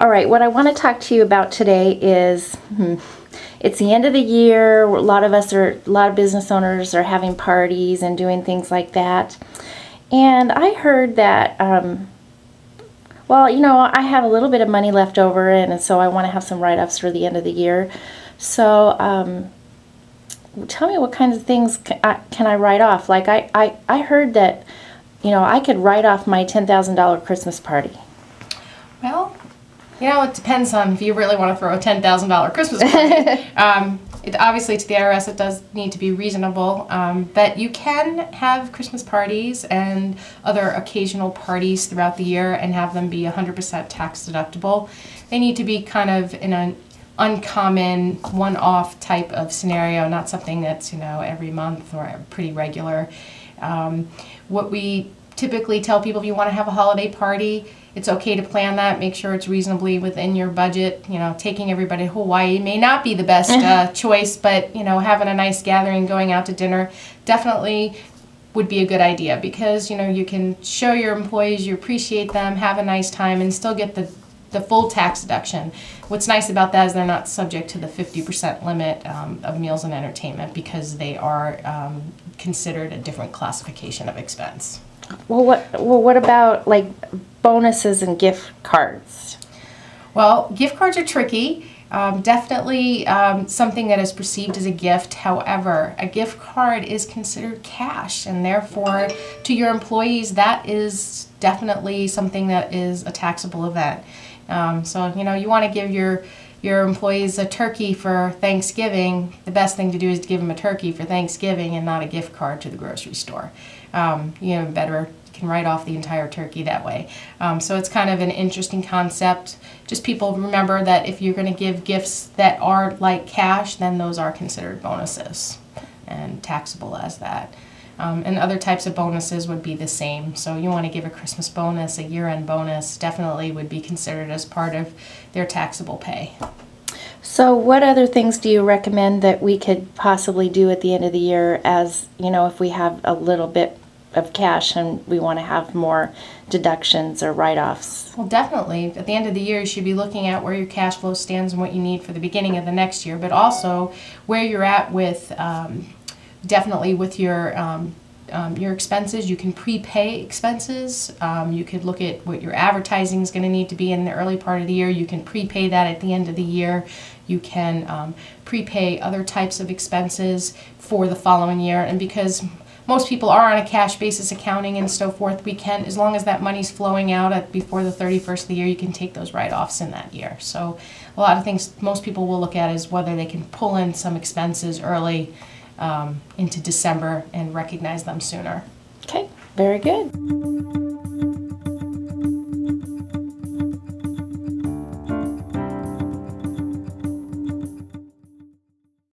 All right, what I want to talk to you about today is it's the end of the year. A lot of business owners are having parties and doing things like that. And I heard that, well, you know, I have a little bit of money left over, and so I want to have some write-offs for the end of the year. So tell me what kinds of things can I write off? Like I heard that, you know, I could write off my $10,000 Christmas party. Well, you know, it depends on if you really want to throw a $10,000 Christmas party. Obviously, to the IRS, it does need to be reasonable, but you can have Christmas parties and other occasional parties throughout the year and have them be 100% tax deductible. They need to be kind of in an uncommon, one-off type of scenario, not something that's, you know, every month or pretty regular. What we typically tell people, if you want to have a holiday party, it's okay to plan that. Make sure it's reasonably within your budget. You know, taking everybody to Hawaii may not be the best choice, but, you know, having a nice gathering, going out to dinner definitely would be a good idea, because, you know, you can show your employees you appreciate them, have a nice time, and still get the full tax deduction. What's nice about that is they're not subject to the 50% limit of meals and entertainment, because they are considered a different classification of expense. Well, what about like bonuses and gift cards? Well, gift cards are tricky. Definitely something that is perceived as a gift. However, a gift card is considered cash, and therefore to your employees that is definitely something that is a taxable event. So, you know, you want to give your employees a turkey for Thanksgiving. The best thing to do is to give them a turkey for Thanksgiving and not a gift card to the grocery store. You know, better can write off the entire turkey that way. So it's kind of an interesting concept. Just people remember that if you're going to give gifts that are like cash, then those are considered bonuses and taxable as that. And other types of bonuses would be the same. So you want to give a Christmas bonus, a year-end bonus, definitely would be considered as part of their taxable pay. So what other things do you recommend that we could possibly do at the end of the year, as, you know, if we have a little bit of cash and we want to have more deductions or write-offs? Well, definitely. At the end of the year, you should be looking at where your cash flow stands and what you need for the beginning of the next year, but also where you're at with definitely with your expenses. You can prepay expenses. You could look at what your advertising is going to need to be in the early part of the year. You can prepay that at the end of the year. You can prepay other types of expenses for the following year. And because most people are on a cash basis accounting and so forth, we can, as long as that money's flowing out before the 31st of the year, you can take those write-offs in that year. So a lot of things most people will look at is whether they can pull in some expenses early into December and recognize them sooner. Okay, very good.